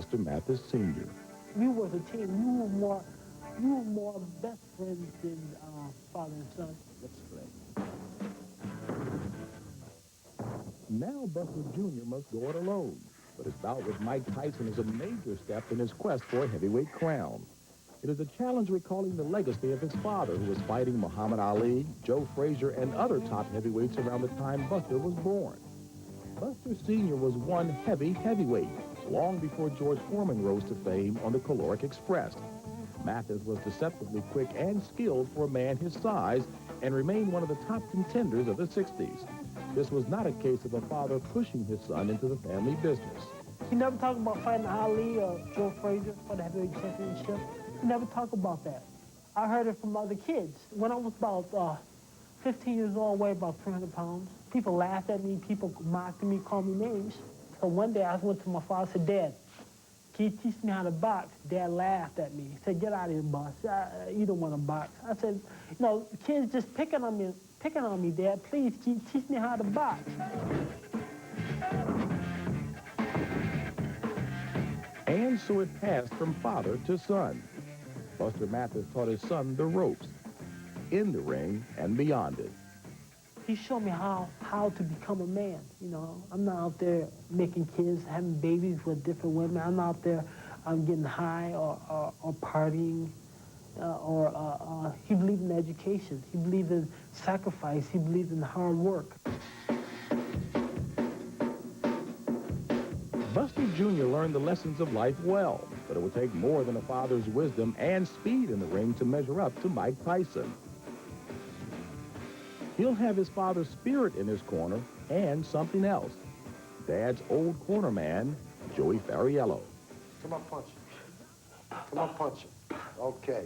Buster Mathis Sr. We were a team. You were more best friends than father and son. That's correct. Now Buster Jr. must go it alone, but his bout with Mike Tyson is a major step in his quest for a heavyweight crown. It is a challenge recalling the legacy of his father, who was fighting Muhammad Ali, Joe Frazier, and other top heavyweights around the time Buster was born. Buster Sr. was one heavyweight, long before George Foreman rose to fame on the Caloric Express. Mathis was deceptively quick and skilled for a man his size and remained one of the top contenders of the 60s. This was not a case of a father pushing his son into the family business. He never talked about fighting Ali or Joe Frazier for the heavyweight championship. He never talked about that. I heard it from other kids. When I was about 15 years old, I weighed about 300 pounds. People laughed at me, people mocked me, called me names. So one day I went to my father and said, Dad, can you teach me how to box? Dad laughed at me. He said, get out of here, boss. You don't want to box. I said, no, kids just picking on me, Dad. Please, can you teach me how to box? And so it passed from father to son. Buster Mathis taught his son the ropes, in the ring and beyond it. He showed me how to become a man, you know. I'm not out there making kids, having babies with different women. I'm out there getting high or partying. He believed in education. He believed in sacrifice. He believed in hard work. Buster Jr. learned the lessons of life well, but it would take more than a father's wisdom and speed in the ring to measure up to Mike Tyson. He'll have his father's spirit in his corner and something else. Dad's old corner man, Joey Fariello. Come on, punch him. Come on, punch him. Okay,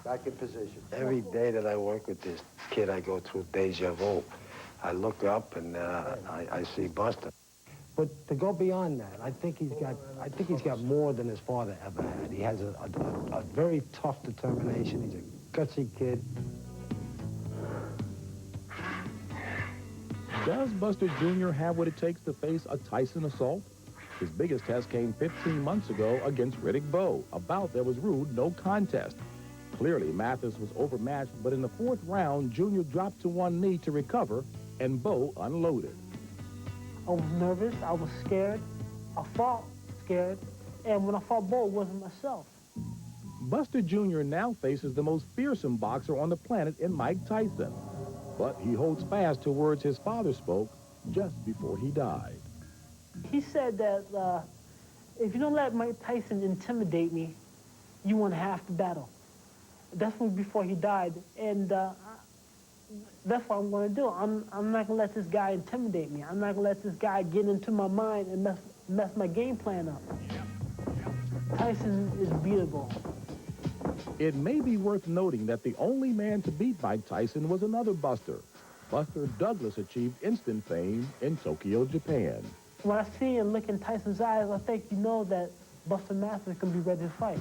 back in position. Every day that I work with this kid, I go through deja vu. I look up and I see Buster. But to go beyond that, I think he's got more than his father ever had. He has a very tough determination. He's a gutsy kid. Does Buster Jr. have what it takes to face a Tyson assault? His biggest test came 15 months ago against Riddick Bowe, a bout that was ruled no contest. Clearly, Mathis was overmatched, but in the fourth round, Jr. dropped to one knee to recover, and Bowe unloaded. I was nervous, I was scared, I fought scared, and when I fought Bowe, it wasn't myself. Buster Jr. now faces the most fearsome boxer on the planet in Mike Tyson. But he holds fast to words his father spoke just before he died. He said that if you don't let Mike Tyson intimidate me, you won half the battle. That's before he died, and that's what I'm going to do. I'm not going to let this guy intimidate me. I'm not going to let this guy get into my mind and mess my game plan up. Tyson is beatable. It may be worth noting that the only man to beat Mike Tyson was another Buster. Buster Douglas achieved instant fame in Tokyo, Japan. When I see and look in Tyson's eyes, I think you know that Buster Mathis can be ready to fight.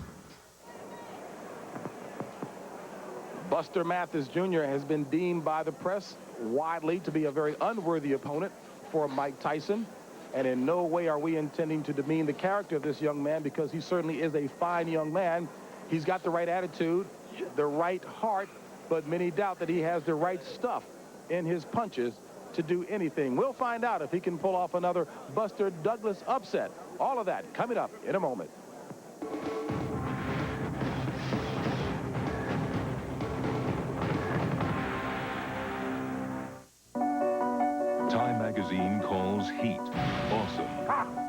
Buster Mathis Jr. has been deemed by the press widely to be a very unworthy opponent for Mike Tyson. And in no way are we intending to demean the character of this young man, because he certainly is a fine young man. He's got the right attitude, the right heart, but many doubt that he has the right stuff in his punches to do anything. We'll find out if he can pull off another Buster Douglas upset. All of that coming up in a moment. Time magazine calls Heat awesome,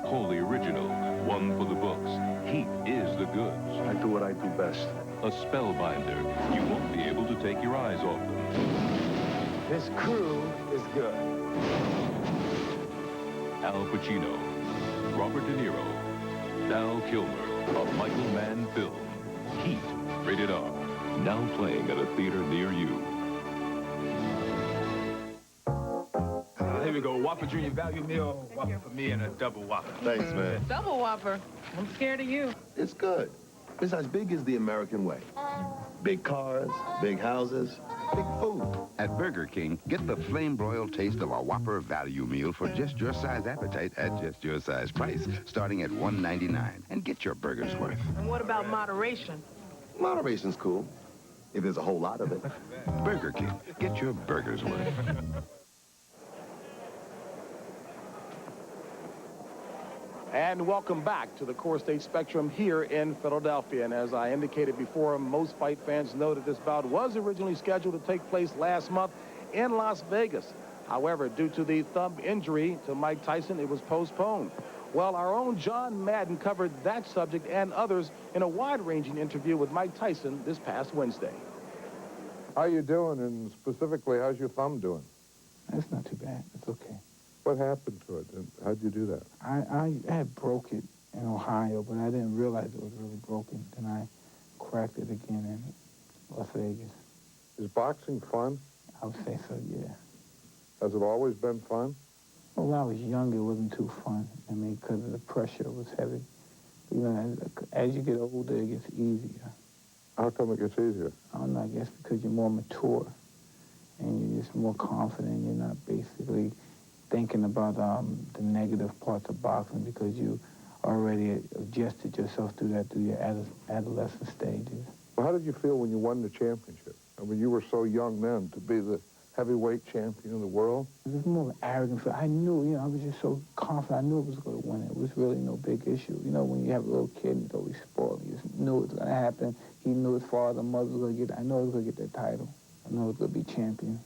wholly original, one for the books. Heat is the goods. I do what I do best. A spellbinder. You won't be able to take your eyes off them. This crew is good. Al Pacino, Robert De Niro, Val Kilmer, a Michael Mann film. Heat, rated R. Now playing at a theater near you. Here we go. Whopper Junior value meal. Whopper for me and a double Whopper. Thanks, man. Double Whopper. I'm scared of you. It's good. It's as big as the American way. Big cars, big houses, perfect food. At Burger King, get the flame-broiled taste of a Whopper value meal for just your size appetite at just your size price, starting at $1.99. And get your burger's worth. And what about moderation? Moderation's cool, if there's a whole lot of it. Burger King, get your burger's worth. And welcome back to the Core State Spectrum here in Philadelphia. And as I indicated before, most fight fans know that this bout was originally scheduled to take place last month in Las Vegas. However, due to the thumb injury to Mike Tyson, it was postponed. Well, our own John Madden covered that subject and others in a wide-ranging interview with Mike Tyson this past Wednesday. How you doing, and specifically, how's your thumb doing? It's not too bad. It's okay. What happened to it, and how'd you do that? I had broke it in Ohio, but I didn't realize it was really broken. Then I cracked it again in Las Vegas. Is boxing fun? I would say so, yeah. Has it always been fun? Well, when I was younger, it wasn't too fun. I mean, because the pressure was heavy. But, you know, as you get older, it gets easier. How come it gets easier? I don't know, I guess because you're more mature and you're just more confident. You're not basically thinking about the negative parts of boxing because you already adjusted yourself through your adolescent stages. Well, how did you feel when you won the championship? I mean, you were so young then to be the heavyweight champion of the world. It was more of an arrogant feeling. I knew, you know, I was just so confident. I knew it was going to win. It was really no big issue. You know, when you have a little kid, he's always spoiled. You just knew it was going to happen. He knew his father and mother was going to get, I know he was going to get that title. I know he was going to be champion.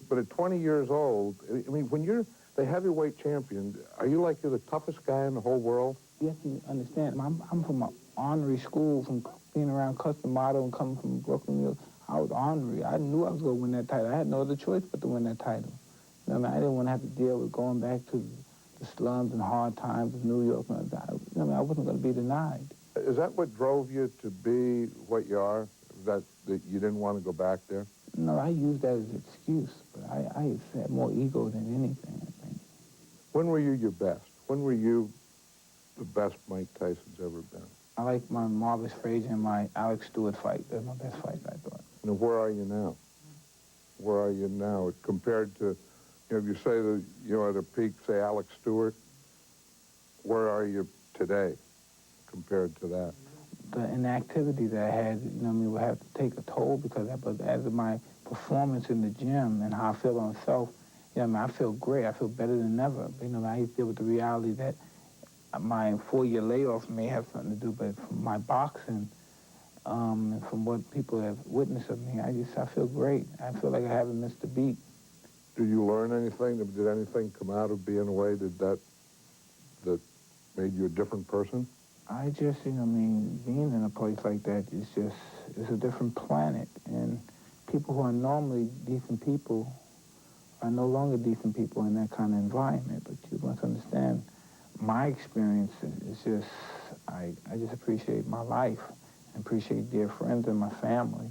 But at 20 years old, I mean, when you're the heavyweight champion, are you like you're the toughest guy in the whole world? You have to understand, I'm from an ornery school, from being around Custom Model and coming from Brooklyn, New York. I was ornery. I knew I was going to win that title. I had no other choice but to win that title. You know what I mean? I didn't want to have to deal with going back to the slums and hard times of New York. You know what I mean? I wasn't going to be denied. Is that what drove you to be what you are, that you didn't want to go back there? No, I used that as an excuse, but I had more ego than anything, I think. When were you your best? When were you the best Mike Tyson's ever been? I like my Mathis Jr. and my Alex Stewart fight. They're my best fights, I thought. Now, where are you now? Where are you now compared to, you know, if you say that you're at a peak, say Alex Stewart, where are you today compared to that? The inactivity that I had, you know what I mean, would have to take a toll because as of my performance in the gym and how I feel about myself, you know what I mean, I feel great. I feel better than ever. But, you know, I deal with the reality that my 4-year layoff may have something to do, but from my boxing, and from what people have witnessed of me, I feel great. I feel like I haven't missed a beat. Did you learn anything? Did anything come out of being away? That made you a different person? I just, you know, I mean, being in a place like that is just, it's a different planet. And people who are normally decent people are no longer decent people in that kind of environment. But you must understand, my experience is just, I just appreciate my life and appreciate dear friends and my family.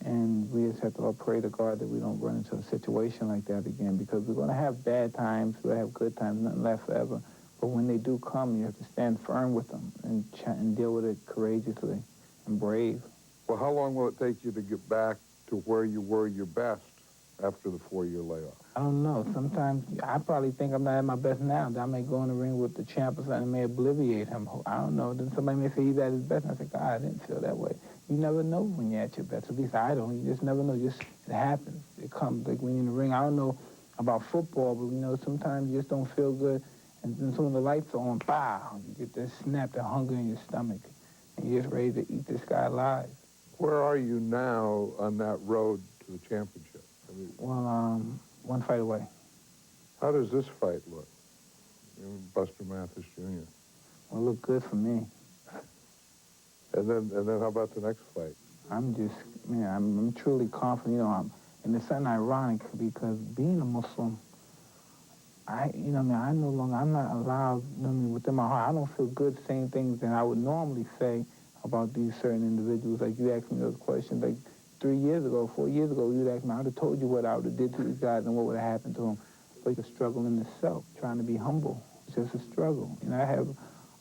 And we just have to all pray to God that we don't run into a situation like that again, because we're going to have bad times, we'll have good times, nothing lasts forever. But when they do come, you have to stand firm with them and deal with it courageously and brave. Well, how long will it take you to get back to where you were your best after the 4-year layoff? I don't know. Sometimes I probably think I'm not at my best now. I may go in the ring with the champ or something and may obliviate him. I don't know. Then somebody may say he's at his best. And I say, God, I didn't feel that way. You never know when you're at your best. At least I don't. You just never know. Just it happens. It comes. Like when you're in the ring, I don't know about football, but, you know, sometimes you just don't feel good. And then when the lights are on, pow, you get that snap, that hunger in your stomach. And you're just ready to eat this guy alive. Where are you now on that road to the championship? I mean, well, one fight away. How does this fight look? Buster Mathis Jr. Well, it looked good for me. And then how about the next fight? I'm just, man, I'm truly confident. You know, and it's something ironic because being a Muslim, you know, I no longer, I'm not allowed, you know, within my heart, I don't feel good saying things that I would normally say about these certain individuals. Like you asked me those questions, like 3 years ago, 4 years ago, you'd ask me, I would have told you what I would have did to these guys and what would have happened to them. But it's a struggle in itself, trying to be humble. It's just a struggle. And I have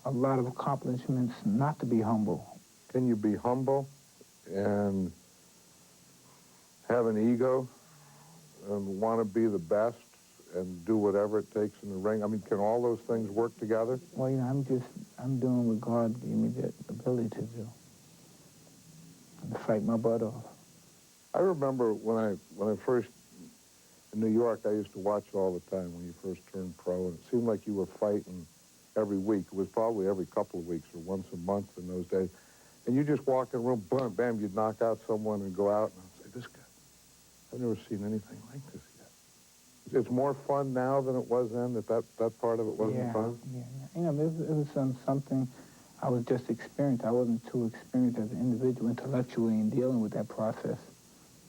a lot of accomplishments not to be humble. Can you be humble and have an ego and want to be the best and do whatever it takes in the ring? I mean, can all those things work together? Well, you know, I'm doing what God gave me the ability to do. And to fight my butt off. I remember when I first, in New York, I used to watch all the time when you first turned pro, and it seemed like you were fighting every week. It was probably every couple of weeks or once a month in those days. And you just walk in the room, bam, bam, you'd knock out someone and go out, and I'd say, this guy, I've never seen anything like this yet. It's more fun now than it was then, that part of it wasn't fun? Yeah. You know, it was something I was just experienced. I wasn't too experienced as an individual intellectually in dealing with that process.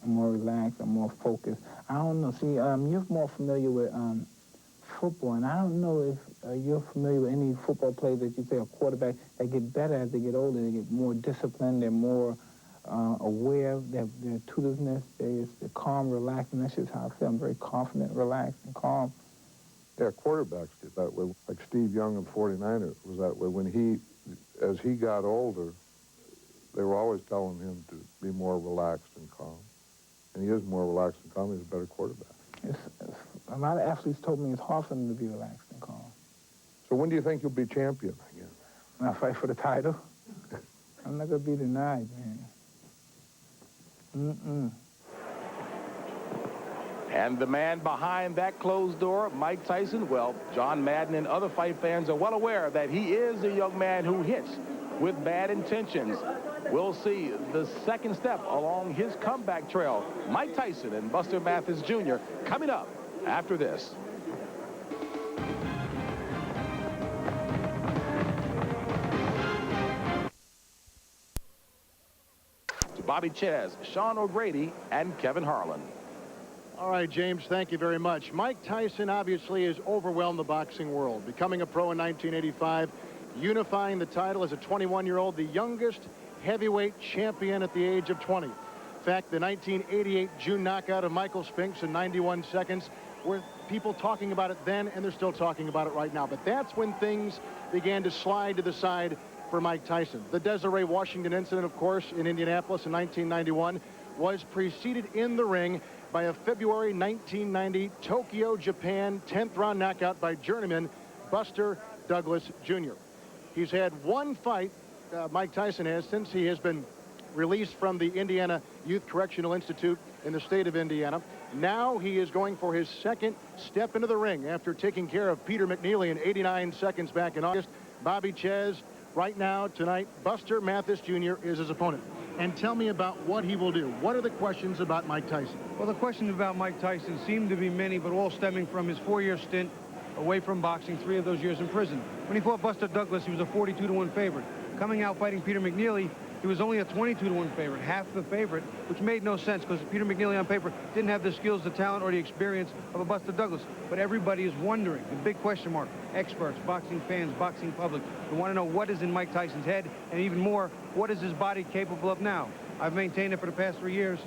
I'm more relaxed, I'm more focused. I don't know, see, you're more familiar with football, and I don't know if you're familiar with any football players that you say are quarterback that get better as they get older. They get more disciplined, they're more aware of their tutors-ness. They're calm, relaxed, and that's just how I feel. I'm very confident, relaxed, and calm. Yeah, quarterbacks get that way. Like Steve Young in 49er was that way. When as he got older, they were always telling him to be more relaxed and calm. And he is more relaxed and calm. He's a better quarterback. A lot of athletes told me it's hard for them to be relaxed and calm. So when do you think you'll be champion again? When I fight for the title? I'm not going to be denied, man. And the man behind that closed door, Mike Tyson, well, John Madden and other fight fans are well aware that he is a young man who hits with bad intentions. We'll see the second step along his comeback trail. Mike Tyson and Buster Mathis Jr. coming up after this. To Bobby Ches, Sean O'Grady, and Kevin Harlan. All right, James, thank you very much. Mike Tyson obviously has overwhelmed the boxing world, becoming a pro in 1985, unifying the title as a 21-year-old, the youngest heavyweight champion at the age of 20. In fact, the 1988 June knockout of Michael Spinks in 91 seconds, were people talking about it then, and they're still talking about it right now. But that's when things began to slide to the side for Mike Tyson. The Desiree Washington incident, of course, in Indianapolis in 1991 was preceded in the ring by a February 1990 Tokyo, Japan 10th round knockout by journeyman Buster Douglas Jr. He's had one fight, Mike Tyson has, since he has been released from the Indiana Youth Correctional Institute in the state of Indiana. Now he is going for his second step into the ring after taking care of Peter McNeely in 89 seconds back in August. Bobby Ches, right now, tonight, Buster Mathis Jr. is his opponent. And tell me about what he will do. What are the questions about Mike Tyson? Well, the questions about Mike Tyson seem to be many, but all stemming from his 4-year stint away from boxing, 3 of those years in prison. When he fought Buster Douglas, he was a 42-1 favorite. Coming out fighting Peter McNeely, he was only a 22-1 favorite, half the favorite, which made no sense because Peter McNeely on paper didn't have the skills, the talent, or the experience of a Buster Douglas. But everybody is wondering, the big question mark, experts, boxing fans, boxing public, they want to know what is in Mike Tyson's head, and even more, what is his body capable of now? I've maintained it for the past 4 years,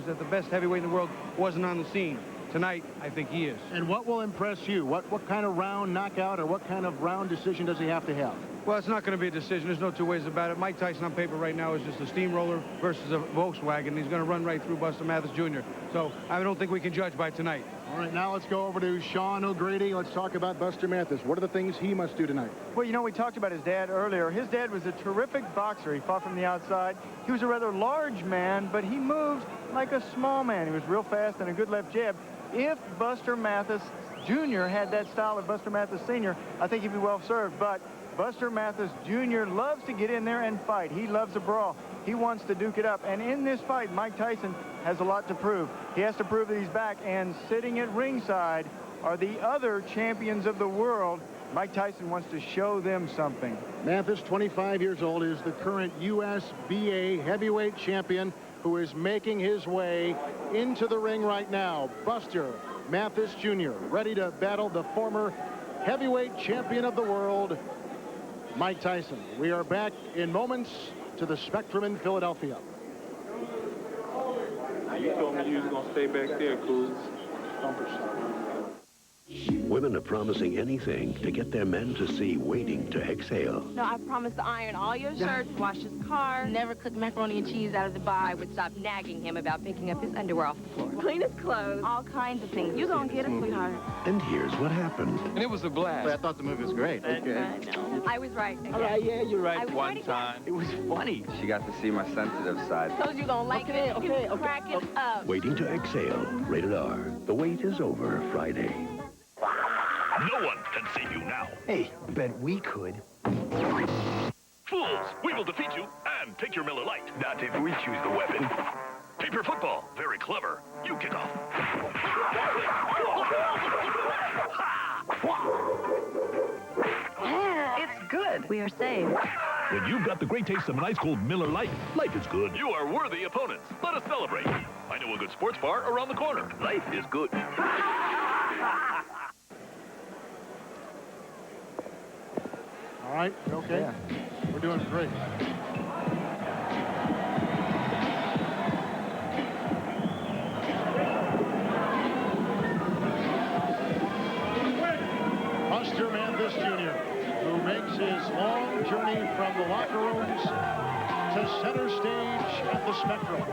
that the best heavyweight in the world wasn't on the scene. Tonight, I think he is. And what will impress you? What kind of round knockout or what kind of round decision does he have to have? Well, it's not going to be a decision. There's no two ways about it. Mike Tyson on paper right now is just a steamroller versus a Volkswagen. He's going to run right through Buster Mathis Jr. So I don't think we can judge by tonight. All right, now let's go over to Sean O'Grady. Let's talk about Buster Mathis. What are the things he must do tonight? Well, you know, we talked about his dad earlier. His dad was a terrific boxer. He fought from the outside. He was a rather large man, but he moved like a small man. He was real fast and a good left jab. If Buster Mathis Jr. had that style of Buster Mathis Sr., I think he'd be well served. But Buster Mathis Jr. loves to get in there and fight. He loves a brawl. He wants to duke it up. And in this fight, Mike Tyson has a lot to prove. He has to prove that he's back. And sitting at ringside are the other champions of the world. Mike Tyson wants to show them something. Mathis, 25 years old, is the current USBA heavyweight champion who is making his way into the ring right now. Buster Mathis Jr. ready to battle the former heavyweight champion of the world, Mike Tyson. We are back in moments to the Spectrum in Philadelphia. You told me you was going to stay back there, Cool. Women are promising anything to get their men to see Waiting to Exhale. No, I promised to iron all your shirts, wash his car, never cook macaroni and cheese out of the box. I would stop nagging him about picking up his underwear off the floor. Clean his clothes. All kinds of things. You gonna get it, sweetheart. And here's what happened. And it was a blast. I thought the movie was great. Okay. I know. I was right. Again. All right, yeah, you're right. One time. It was funny. She got to see my sensitive side. Told you gonna like it. Okay. Crack it up. Waiting to Exhale. Rated R. The wait is over Friday. No one can save you now. Hey, bet we could. Fools, we will defeat you and take your Miller Lite. Not if we choose the weapon. Paper football, very clever. You kick off. It's good. We are saved. When you've got the great taste of an ice-cold Miller Lite, life is good. You are worthy opponents. Let us celebrate. I know a good sports bar around the corner. Life is good. All right, you okay? Yeah. We're doing great. Buster Mathis Jr., who makes his long journey from the locker rooms to center stage at the Spectrum.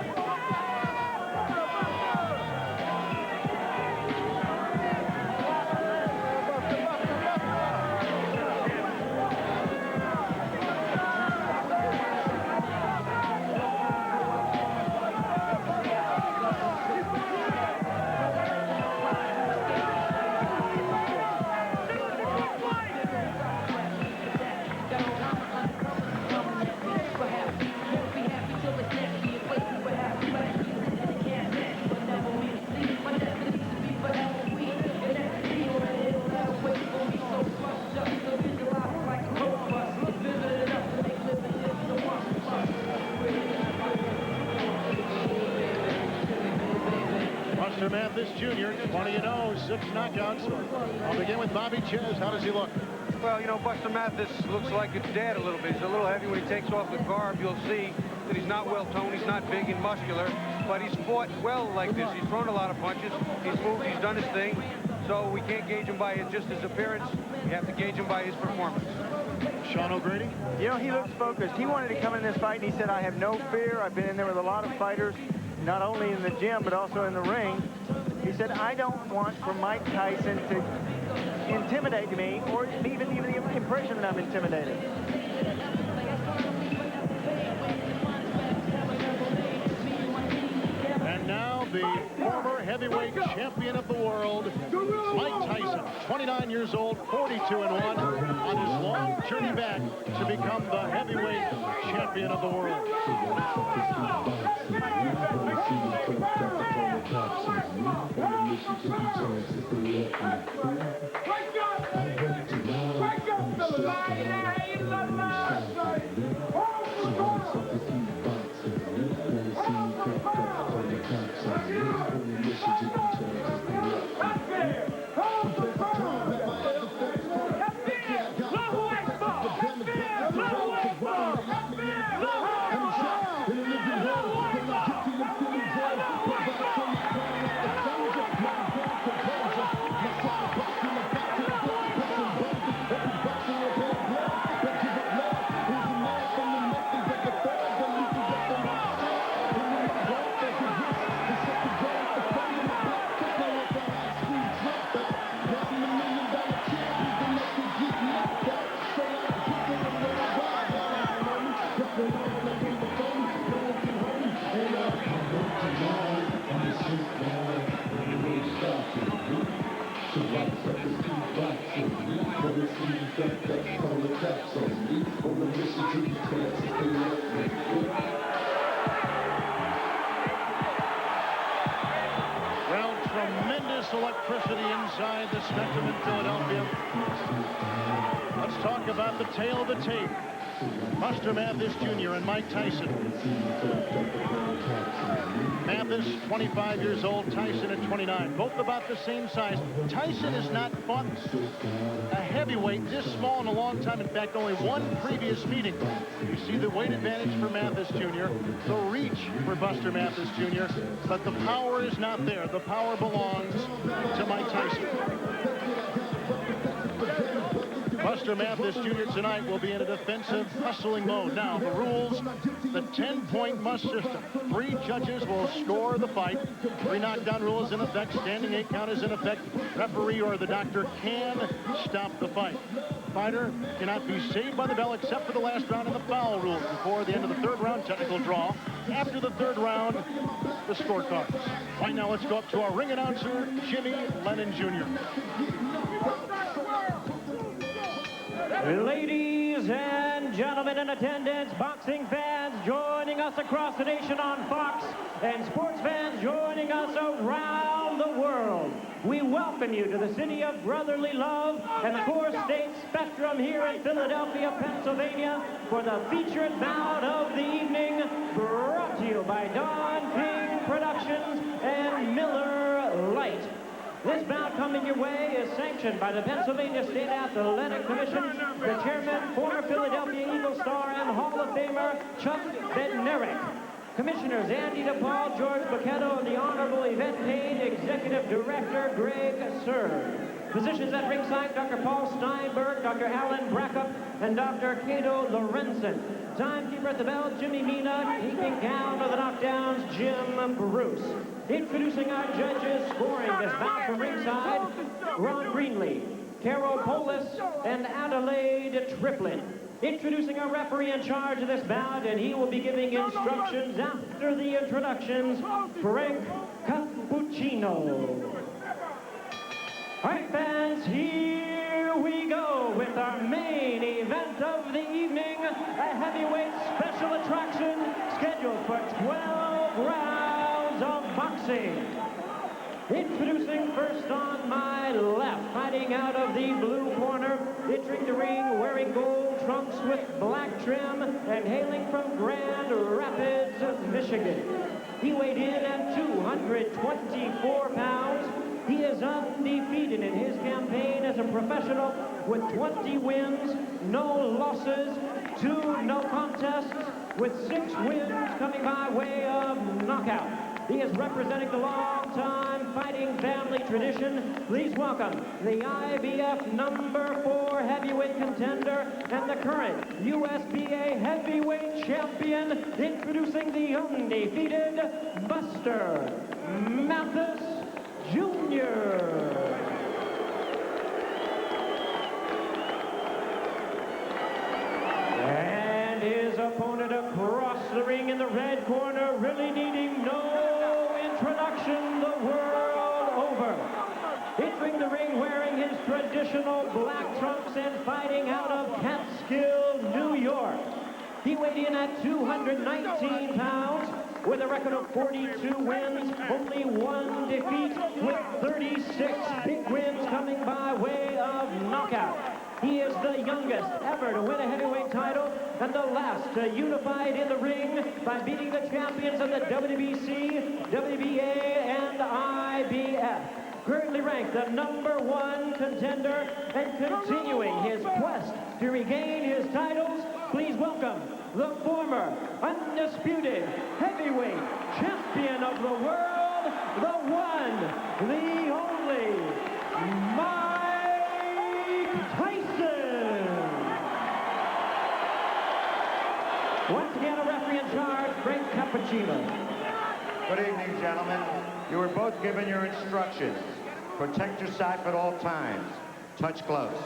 Buster Mathis Jr., 20-0, 6 knockouts. I'll begin with Bobby Ches. How does he look? Well, you know, Buster Mathis looks like his dad a little bit. He's a little heavy when he takes off the garb. You'll see that he's not well-toned. He's not big and muscular, but he's fought well like this. He's thrown a lot of punches. He's moved. He's done his thing. So we can't gauge him by just his appearance. We have to gauge him by his performance. Sean O'Grady? You know, he looks focused. He wanted to come in this fight, and he said, I have no fear. I've been in there with a lot of fighters, not only in the gym, but also in the ring. He said, I don't want for Mike Tyson to intimidate me or even the impression that I'm intimidated. And now the former heavyweight champion of the world, Mike Tyson, 29 years old, 42-1, on his long journey back to become the heavyweight champion of the world. Well, tremendous electricity inside the Spectrum in Philadelphia. Let's talk about the tale of the tape. Buster Mathis Jr. and Mike Tyson. Mathis, 25 years old, Tyson at 29. Both about the same size. Tyson has not fought a heavyweight this small in a long time. In fact, only one previous meeting. You see the weight advantage for Mathis Jr., the reach for Buster Mathis Jr., but the power is not there. The power belongs to Mike Tyson. Buster Mathis Jr. tonight will be in a defensive hustling mode. Now, the rules, the 10-point must system. 3 judges will score the fight. 3 knockdown rule is in effect. Standing 8 count is in effect. Referee or the doctor can stop the fight. Fighter cannot be saved by the bell except for the last round of the foul rules. Before the end of the 3rd round, technical draw. After the 3rd round, the scorecards. Right now, let's go up to our ring announcer, Jimmy Lennon Jr. Ladies and gentlemen in attendance, boxing fans joining us across the nation on Fox, and sports fans joining us around the world. We welcome you to the city of brotherly love and the core state Spectrum here in Philadelphia, Pennsylvania, for the featured bout of the evening, brought to you by Don King Productions and Miller Lite. This bout coming your way is sanctioned by the Pennsylvania State Athletic Commission, the chairman, former Philadelphia Eagle star and Hall of Famer Chuck Bednarik. Commissioners Andy DePaul, George Bachetto, and the Honorable Yvette Payne, Executive Director Greg Serb. Physicians at ringside, Dr. Paul Steinberg, Dr. Alan Brackup, and Dr. Cato Lorenzen. Timekeeper at the bell, Jimmy Mina. Keeping count of the knockdowns, Jim Bruce. Introducing our judges, scoring this bout from ringside, Ron Greenlee, Carol Polis, and Adelaide Triplett. Introducing our referee in charge of this bout, and he will be giving instructions after the introductions, Frank Cappuccino. All right, fans, here we go with our main event of the evening, a heavyweight special attraction scheduled for 12 rounds of boxing. Introducing first on my left, fighting out of the blue corner, entering the ring wearing gold trunks with black trim and hailing from Grand Rapids, Michigan. He weighed in at 224 pounds. He is undefeated in his campaign as a professional with 20 wins, no losses, 2 no contests, with 6 wins coming by way of knockout. He is representing the long-time fighting family tradition. Please welcome the IBF number 4 heavyweight contender and the current USBA heavyweight champion, introducing the undefeated Buster Mathis Jr. And his opponent across the ring in the red corner, really needing no introduction the world over. Entering the ring wearing his traditional black trunks and fighting out of Catskill, New York. He weighed in at 219 pounds with a record of 42 wins, only 1 defeat, with 36 big wins coming by way of knockout. He is the youngest ever to win a heavyweight title and the last unified in the ring by beating the champions of the WBC, WBA, and IBF. Currently ranked the number 1 contender and continuing his quest to regain his titles, please welcome the former undisputed heavyweight champion of the world, the one, the only, Mike Tyson. Once again, a referee in charge, Frank Cappuccino. Good evening, gentlemen. You were both given your instructions. Protect yourself at all times. Touch gloves.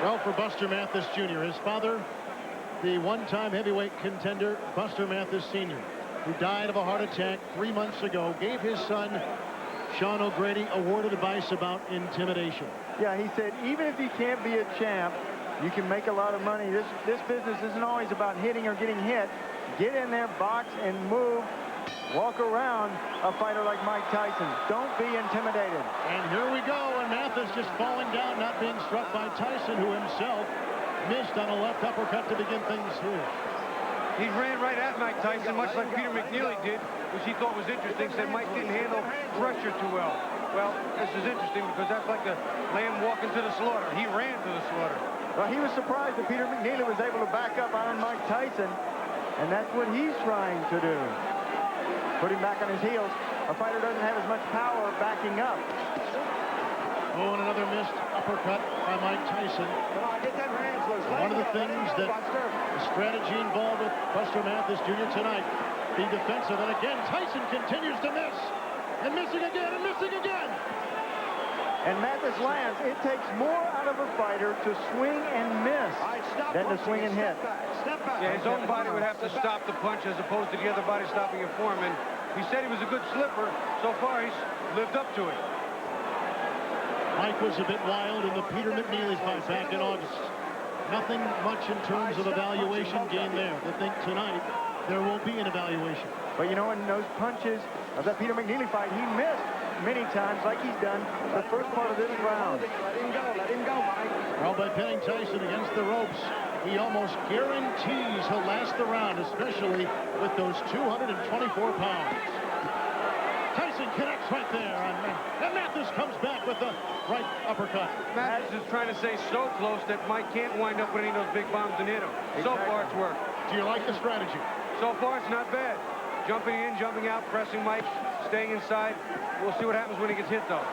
Well, for Buster Mathis Jr., his father, the one-time heavyweight contender, Buster Mathis Sr., who died of a heart attack 3 months ago, gave his son, Sean O'Grady, a word of advice about intimidation. Yeah, he said, even if you can't be a champ, you can make a lot of money. This business isn't always about hitting or getting hit. Get in there, box, and move. Walk around a fighter like Mike Tyson. Don't be intimidated. And here we go, and Mathis just falling down, not being struck by Tyson, who himself missed on a left uppercut to begin things here. He ran right at Mike Tyson, much like Peter McNeely did, which he thought was interesting. Said Mike didn't handle pressure too well. Well, this is interesting because that's like a lamb walking to the slaughter. He ran to the slaughter. Well, he was surprised that Peter McNeely was able to back up on Mike Tyson. And that's what he's trying to do. Put him back on his heels. A fighter doesn't have as much power backing up. Oh, and another missed uppercut by Mike Tyson. Come on, get them hands loose. One of the things that the strategy involved with Buster Mathis Jr. tonight, be defensive. And again, Tyson continues to miss. And missing again, and missing again. And Mathis lands. It takes more out of a fighter to swing and miss than to swing and hit. Step back. Yeah, his own body would have to stop the punch as opposed to the other body stopping it for him. And he said he was a good slipper. So far, he's lived up to it. Mike was a bit wild in the Peter McNeely fight back in August. Nothing much in terms of evaluation gained there. I think tonight there will be an evaluation. But you know, in those punches of that Peter McNeely fight, he missed many times like he's done the first part of this round. Let him go, Mike. Well, by pinning Tyson against the ropes, he almost guarantees he'll last the round, especially with those 224 pounds. Tyson connects right there, and Mathis comes back with the right uppercut. Mathis is trying to stay so close that Mike can't wind up with any of those big bombs and hit him. So far, it's worked. Do you like the strategy? So far, it's not bad. Jumping in, jumping out, pressing Mike, staying inside. We'll see what happens when he gets hit, though.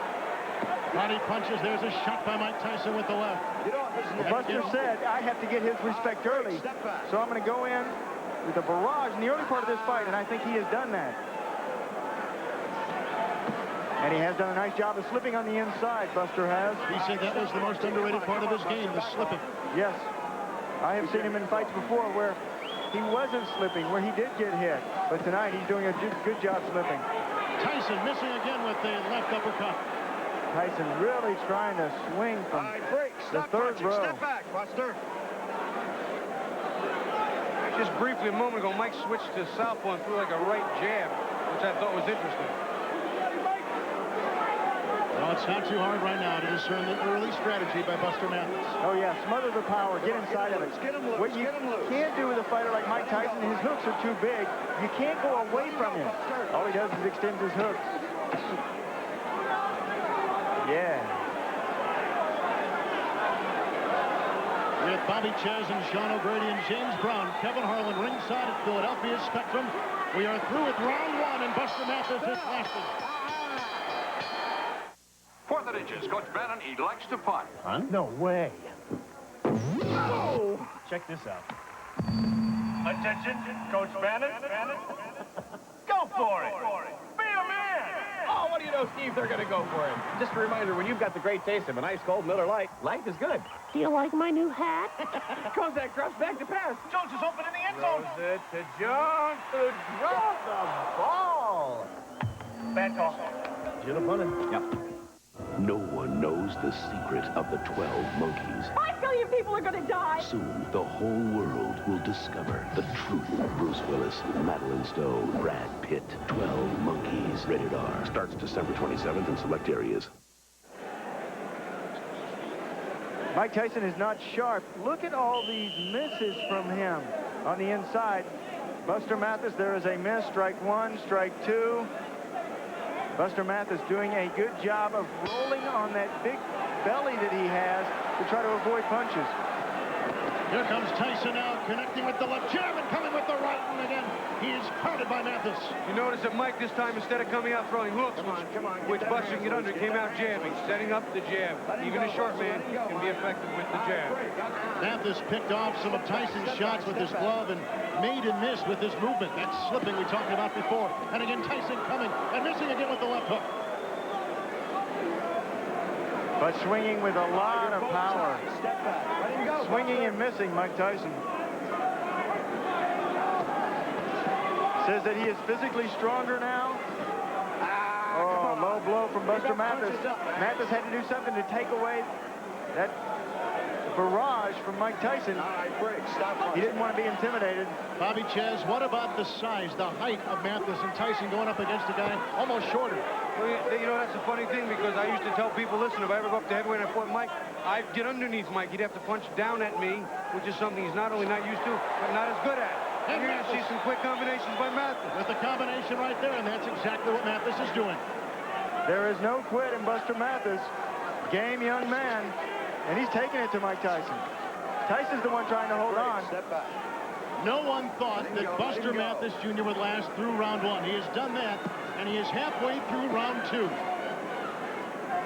Body punches. There's a shot by Mike Tyson with the left. Buster said, I have to get his respect early, so I'm going to go in with a barrage in the early part of this fight, and I think he has done that. And he has done a nice job of slipping on the inside, Buster has. He said that was the most underrated part of his game, the slipping. Yes. I have seen him in fights before where he wasn't slipping, where he did get hit. But tonight, he's doing a good job slipping. Tyson missing again with the left uppercut. Tyson really trying to swing from the third row. Step back, Buster. Just briefly a moment ago, Mike switched to southpaw and threw like a right jab, which I thought was interesting. Well, it's not too hard right now to discern the early strategy by Buster Mathis. Oh, yeah, smother the power, get inside of it. What you can't do with a fighter like Mike Tyson, his hooks are too big. You can't go away from him. All he does is extend his hooks. Yeah. With Bobby Ches and Sean O'Grady and James Brown, Kevin Harlan ringside at Philadelphia Spectrum. We are through with round one, and Buster Mathis is lasting. 4th and inches. Coach Bannon, he likes to punt. Huh? No way. Oh! Check this out. Attention, Coach Bannon. Go for it. Be a man. Oh, what do you know, Steve? They're going to go for it. Just a reminder, when you've got the great taste of an ice-cold Miller Lite, life is good. Do you like my new hat? Kozak drops back to pass. Jones is open in the end zone. Throws it to Jones, who drops the ball. Bad call. You're the punter. Yep. No one knows the secret of the 12 monkeys. 5 billion people are going to die. Soon, the whole world will discover the truth of Bruce Willis, Madeline Stone, Brad Pitt. 12 Monkeys. Rated R. Starts December 27th in select areas. Mike Tyson is not sharp. Look at all these misses from him on the inside. Buster Mathis, there is a miss. Strike one, strike two. Buster Mathis doing a good job of rolling on that big belly that he has to try to avoid punches. Here comes Tyson now, connecting with the left jab and coming with the right, and again, he is crowded by Mathis. You notice that Mike this time, instead of coming out throwing hooks, which Buster can get under, came out jabbing, setting up the jab. Even a short man can be effective with the jab. Mathis picked off some of Tyson's shots with his glove and made and missed with his movement. That slipping we talked about before. And again, Tyson coming and missing again with the left hook. But swinging with a lot of power. Swinging and missing, Mike Tyson. Says that he is physically stronger now. Oh, low blow from Buster Mathis. Mathis had to do something to take away that barrage from Mike Tyson. He didn't want to be intimidated. Bobby Ches, what about the size, the height of Mathis and Tyson going up against a guy almost shorter? Well, you know, that's a funny thing because I used to tell people, listen, if I ever go up to heavyweight and I fought Mike, I'd get underneath Mike. He'd have to punch down at me, which is something he's not only not used to, but not as good at. And you're going to see some quick combinations by Mathis. With the combination right there, and that's exactly what Mathis is doing. There is no quit in Buster Mathis. Game young man. And he's taking it to Mike Tyson. Tyson's the one trying to hold on. Step back. No one thought that Buster Mathis Jr. would last through round one. He has done that, and he is halfway through round two.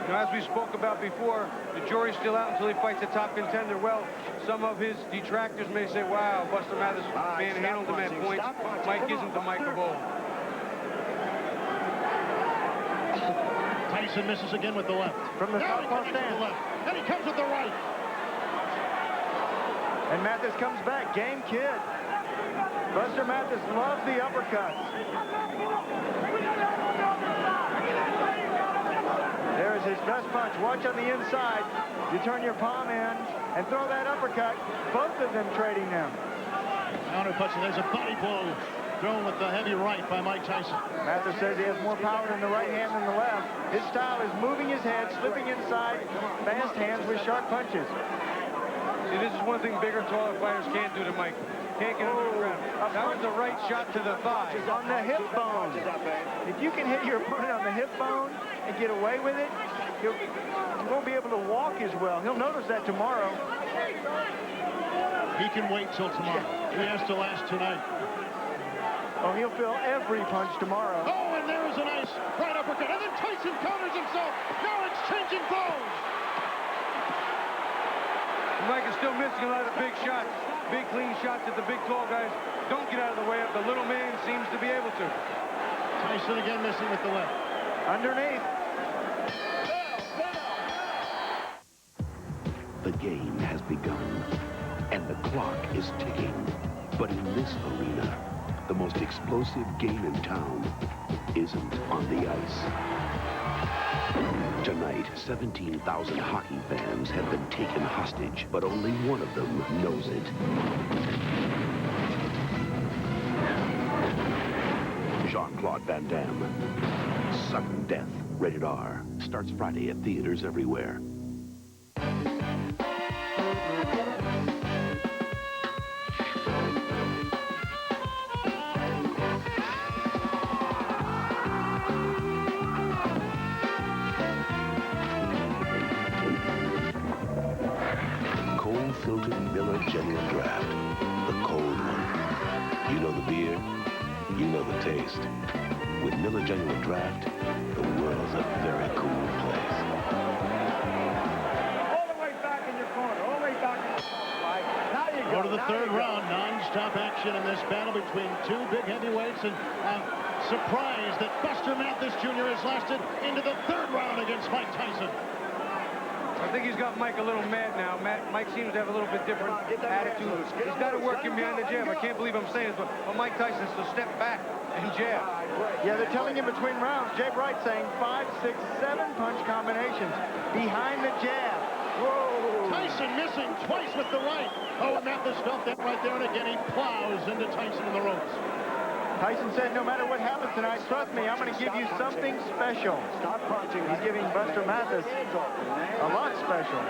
Now, as we spoke about before, the jury's still out until he fights a top contender. Well, some of his detractors may say, wow, Buster Mathis manhandled him at points. Mike isn't the Mike of old. Tyson misses again with the left. From the southpaw stand. Then he comes with the right. And Mathis comes back. Game kid. Buster Mathis loves the uppercuts. There's his best punch. Watch on the inside. You turn your palm in and throw that uppercut. Both of them trading them. Counter punch. There's a body blow thrown with the heavy right by Mike Tyson. Mathis says he has more power in the right hand than the left. His style is moving his head, slipping inside, fast hands with sharp punches. See, this is one thing bigger, taller fighters can't do to Mike. Can't get under the ground. That was a right shot to the thigh. On the hip bone. If you can hit your opponent on the hip bone and get away with it, he won't be able to walk as well. He'll notice that tomorrow. He can wait till tomorrow. He has to last tonight. Oh, he'll feel every punch tomorrow. Oh, and there is a nice right uppercut. And then Tyson counters himself. Now exchanging blows. Mike is still missing a lot of the big shots. Big, clean shots that the big, tall guys don't get out of the way of. The little man seems to be able to. Tyson again missing with the left. Underneath. The game has begun, and the clock is ticking. But in this arena, the most explosive game in town isn't on the ice. Tonight, 17,000 hockey fans have been taken hostage, but only one of them knows it. Jean-Claude Van Damme. Sudden Death, rated R. Starts Friday at theaters everywhere. Filtered Miller Genuine Draft. The cold one. You know the beer, you know the taste. With Miller Genuine Draft, the world's a very cool place. All the way back in your corner, all the way back in your corner. Now you Go to the third round. Non-stop action in this battle between two big heavyweights, and surprised that Buster Mathis Jr. has lasted into the third round against Mike Tyson. I think he's got Mike a little mad now. Mike seems to have a little bit different attitude. He's got to work him behind the jab. I can't believe I'm saying this, but Mike Tyson's to step back and jab. Yeah, they're telling him between rounds. Jay Bright saying 5, 6, 7 punch combinations behind the jab. Whoa. Tyson missing twice with the right. Oh, and Mathis felt that right there, and again he plows into Tyson in the ropes. Tyson said, no matter what happens tonight, trust me, I'm going to give you something special. Stop punching. He's giving Buster Mathis a lot special.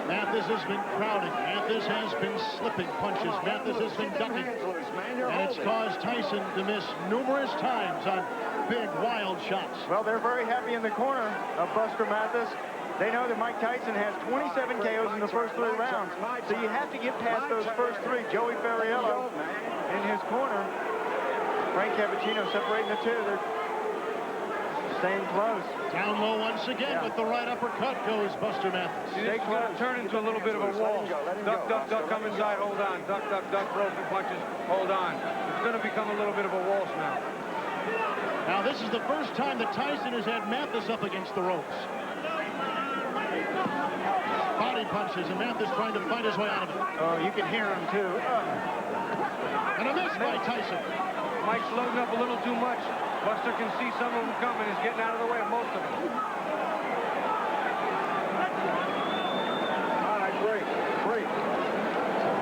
Mathis has been crowding. Mathis has been slipping punches. Mathis has been ducking. And it's caused Tyson to miss numerous times on big, wild shots. Well, they're very happy in the corner of Buster Mathis. They know that Mike Tyson has 27 KOs in the first 3 rounds. So you have to get past those first 3. Joey Ferriello in his corner. Frank Cappuccino separating the two. They're staying close. Down low once again with the right uppercut goes Buster Mathis. It's going to turn into a little bit of a wall. Duck, duck, duck, come inside, hold on. Duck, duck, duck, throw some punches, hold on. It's going to become a little bit of a waltz now. Now this is the first time that Tyson has had Mathis up against the ropes. Body punches, and Mathis trying to fight his way out of it. Oh, you can hear him, too. And a miss by Tyson. Mike's loading up a little too much. Buster can see some of them coming. He's getting out of the way of most of them. All right, break.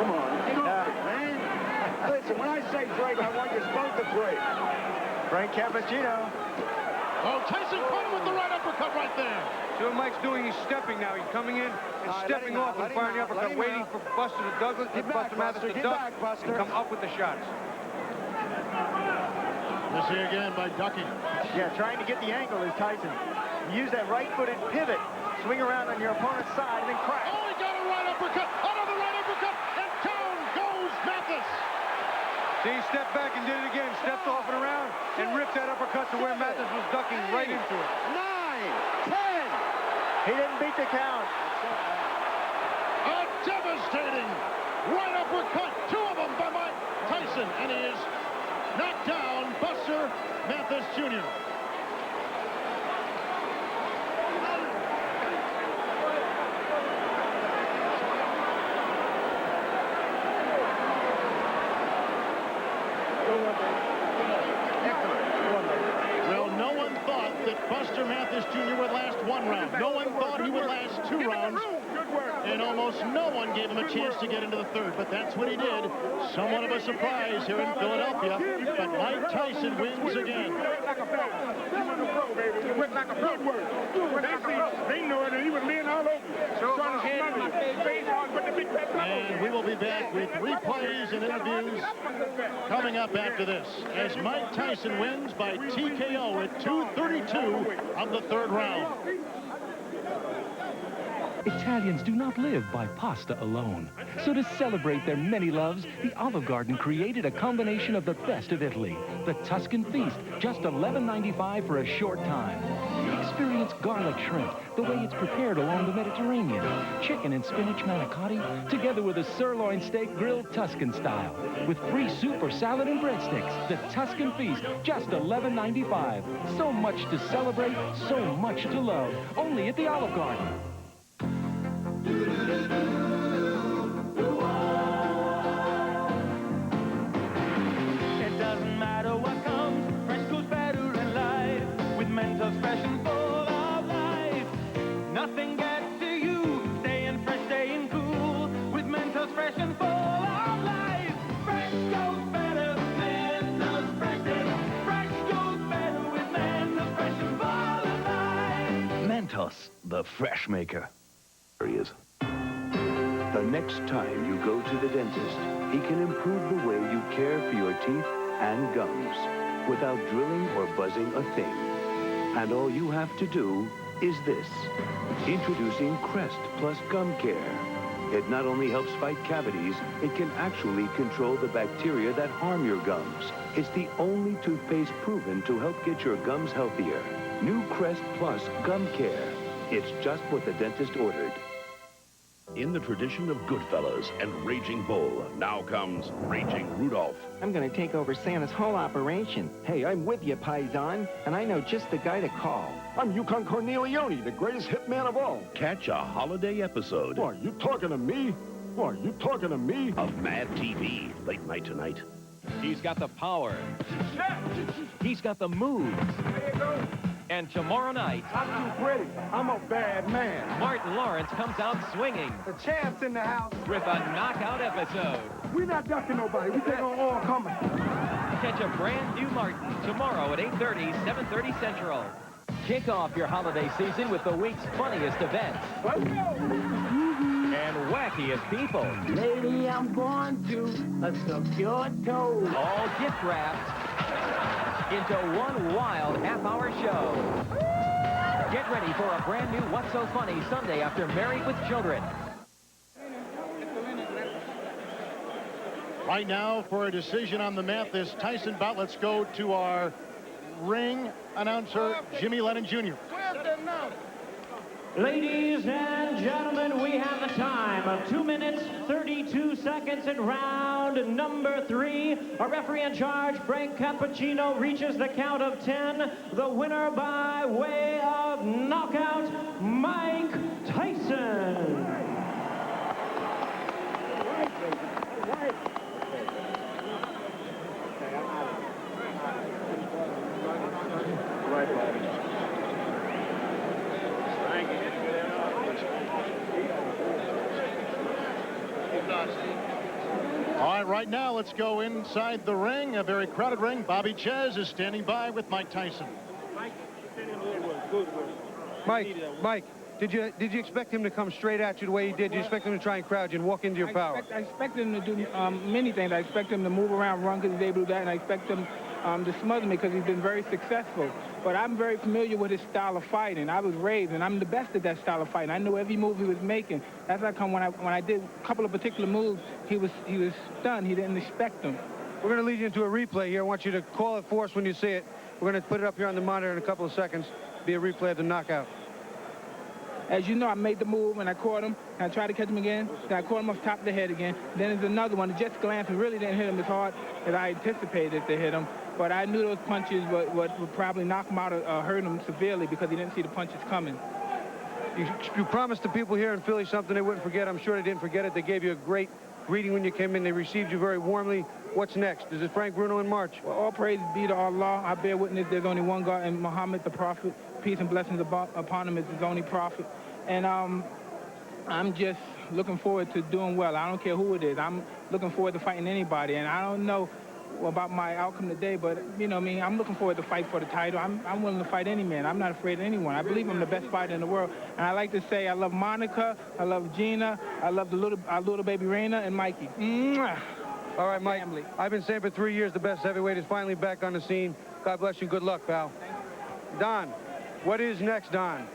Come on. Man. Listen, when I say break, I want you both to break. Frank Cappuccino. Oh, Tyson caught him with the right uppercut right there. So what Mike's doing, he's stepping now. He's coming in and stepping off and firing the uppercut, waiting for Buster to Douglas, Buster Mathis to duck and come up with the shots. This here again by ducking. Yeah, trying to get the angle is Tyson. Use that right-footed pivot Swing around on your opponent's side and then crack. Oh, he got a right uppercut. Another right uppercut. And down goes Mathis. See, he stepped back and did it again. Stepped off and around and ripped that uppercut to where Mathis was ducking right into it. 9, 10. He didn't beat the count. A devastating right uppercut. 2 of them by Mike Tyson. And he is knocked down Buster Mathis Jr. Well, no one thought that Buster Mathis Jr. would last 1 round. No one thought he would last 2 rounds. And almost no one gave him a chance to get into the 3rd, but that's what he did. Somewhat of a surprise here in Philadelphia, but Mike Tyson wins again. And we will be back with replays and interviews coming up after this, as Mike Tyson wins by TKO at 2:32 of the 3rd round. Italians do not live by pasta alone. So to celebrate their many loves, the Olive Garden created a combination of the best of Italy. The Tuscan Feast, just $11.95 for a short time. Experience garlic shrimp, the way it's prepared along the Mediterranean. Chicken and spinach manicotti, together with a sirloin steak grilled Tuscan style. With free soup or salad and breadsticks. The Tuscan Feast, just $11.95. So much to celebrate, so much to love. Only at the Olive Garden. It doesn't matter what comes, fresh goes better in life. With Mentos fresh and full of life. Nothing gets to you, staying fresh, staying cool. With Mentos fresh and full of life. Fresh goes better, Mentos fresh goes better with Mentos fresh and full of life. Mentos, the fresh maker. Areas. The next time you go to the dentist, he can improve the way you care for your teeth and gums without drilling or buzzing a thing. And all you have to do is this. Introducing Crest Plus Gum Care. It not only helps fight cavities, it can actually control the bacteria that harm your gums. It's the only toothpaste proven to help get your gums healthier. New Crest Plus Gum Care. It's just what the dentist ordered. In the tradition of Goodfellas and Raging Bull, now comes Raging Rudolph. I'm going to take over Santa's whole operation. Hey, I'm with you, Paisan, and I know just the guy to call. I'm Yukon Cornelione, the greatest hitman of all. Catch a holiday episode. What, you talking to me? What, you talking to me? Of Mad TV, late night tonight. He's got the power. He's got the moves. And tomorrow night, I'm too pretty. I'm a bad man. Martin Lawrence comes out swinging. The champ's in the house. With a knockout episode. We're not ducking nobody. We take on all coming. Catch a brand new Martin tomorrow at 8:30, 7:30 Central. Kick off your holiday season with the week's funniest events. Let's go. And wackiest people. Lady, I'm going to a secure toad. All gift wrapped into one wild half-hour show. Get ready for a brand new What's So Funny Sunday after Married with Children. Right now, for a decision on the Mathis Tyson bout, let's go to our ring announcer, Jimmy Lennon Jr. Ladies and gentlemen, we have the time of 2 minutes, 32 seconds in round number 3. Our referee in charge, Frank Cappuccino, reaches the count of 10. The winner by way of knockout, Mike Tyson. All right, right now, let's go inside the ring, a very crowded ring. Bobby Chez is standing by with Mike Tyson. Mike, did you expect him to come straight at you the way he did? Did you expect him to try and crowd you and walk into your power? I expect him to do many things. I expect him to move around, run because he's able to do that, and I expect him to smother me because he's been very successful. but I'm very familiar with his style of fighting. I was raised, and I'm the best at that style of fighting. I knew every move he was making. That's how come when I did a couple of particular moves, he was stunned. He didn't expect them. We're going to lead you into a replay here. I want you to call it for us when you see it. We're going to put it up here on the monitor in a couple of seconds. Be a replay of the knockout. As you know, I made the move, and I caught him, and I tried to catch him again. Then I caught him off top of the head again. Then there's another one. Just glance and really didn't hit him as hard as I anticipated to hit him. But I knew those punches would probably knock him out or hurt him severely because he didn't see the punches coming. You promised the people here in Philly something they wouldn't forget. I'm sure they didn't forget it. They gave you a great greeting when you came in. They received you very warmly. What's next? Is it Frank Bruno in March? Well, all praise be to Allah. I bear witness there's only one God, and Muhammad, the prophet, peace and blessings upon him, is his only prophet. And I'm just looking forward to doing well. I don't care who it is. I'm looking forward to fighting anybody. And I don't know about my outcome today, but, you know what I mean, I'm looking forward to fight for the title. I'm willing to fight any man. I'm not afraid of anyone. I believe I'm the best fighter in the world. And I like to say I love Monica, I love Gina, I love our little baby Raina, and Mikey. Mwah. All right, Mike. Family. I've been saying for 3 years the best heavyweight is finally back on the scene. God bless you. Good luck, pal. Don, what is next, Don?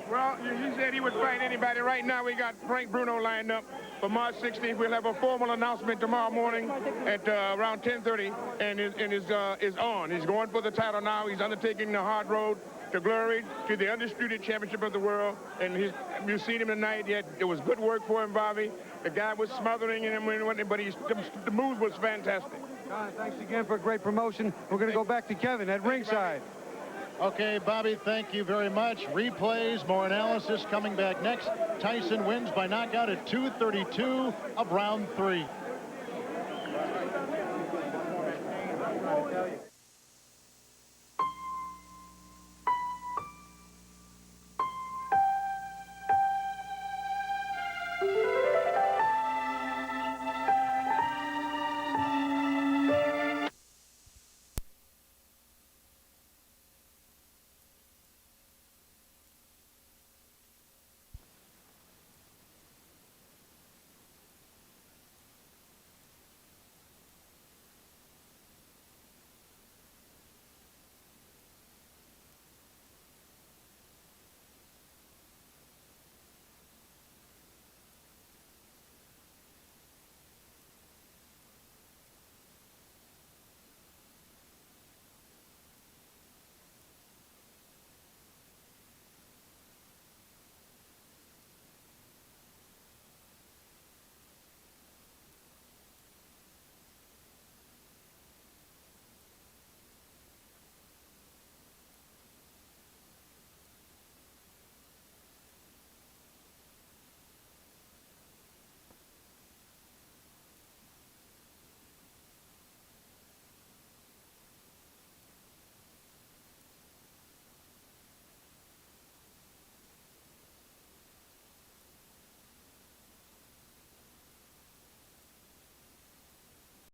Well, he said he would fight anybody. Right now, we got Frank Bruno lined up for March 16th. We'll have a formal announcement tomorrow morning at around 10:30, and is on. He's going for the title now. He's undertaking the hard road to glory, to the undisputed championship of the world. And you've seen him tonight. It was good work for him, Bobby. The guy was smothering him, but the move was fantastic. Don, thanks again for a great promotion. We're going to go back to Kevin at ringside. Okay, Bobby, thank you very much. Replays, more analysis coming back next. Tyson wins by knockout at 2:32 of round 3.